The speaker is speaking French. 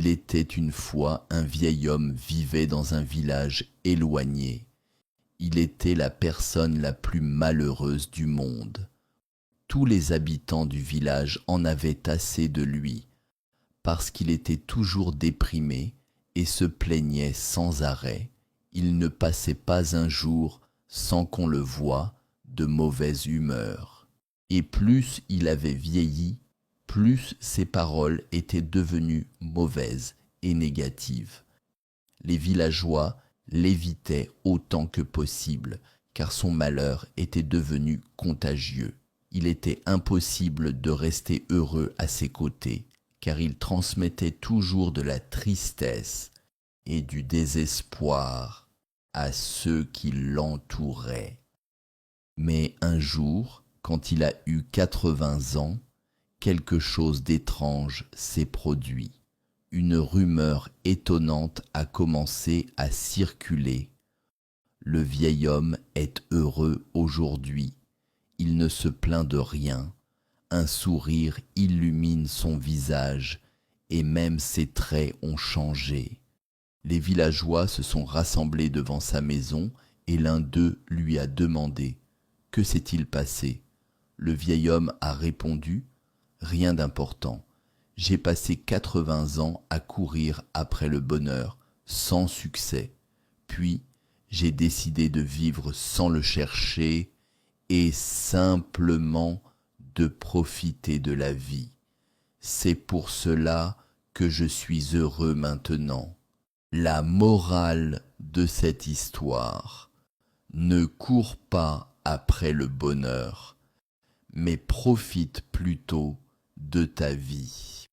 Il était une fois un vieil homme vivait dans un village éloigné. Il était la personne la plus malheureuse du monde. Tous les habitants du village en avaient assez de lui, parce qu'il était toujours déprimé et se plaignait sans arrêt. Il ne passait pas un jour sans qu'on le voie de mauvaise humeur. Et plus il avait vieilli, plus ses paroles étaient devenues mauvaises et négatives. Les villageois l'évitaient autant que possible, car son malheur était devenu contagieux. Il était impossible de rester heureux à ses côtés, car il transmettait toujours de la tristesse et du désespoir à ceux qui l'entouraient. Mais un jour, quand il a eu 80 ans, quelque chose d'étrange s'est produit. Une rumeur étonnante a commencé à circuler. Le vieil homme est heureux aujourd'hui. Il ne se plaint de rien. Un sourire illumine son visage et même ses traits ont changé. Les villageois se sont rassemblés devant sa maison et l'un d'eux lui a demandé « Que s'est-il passé ?» Le vieil homme a répondu « Rien d'important. J'ai passé 80 ans à courir après le bonheur, sans succès. Puis, j'ai décidé de vivre sans le chercher et simplement de profiter de la vie. C'est pour cela que je suis heureux maintenant. » La morale de cette histoire: ne cours pas après le bonheur, mais profite plutôt de ta vie.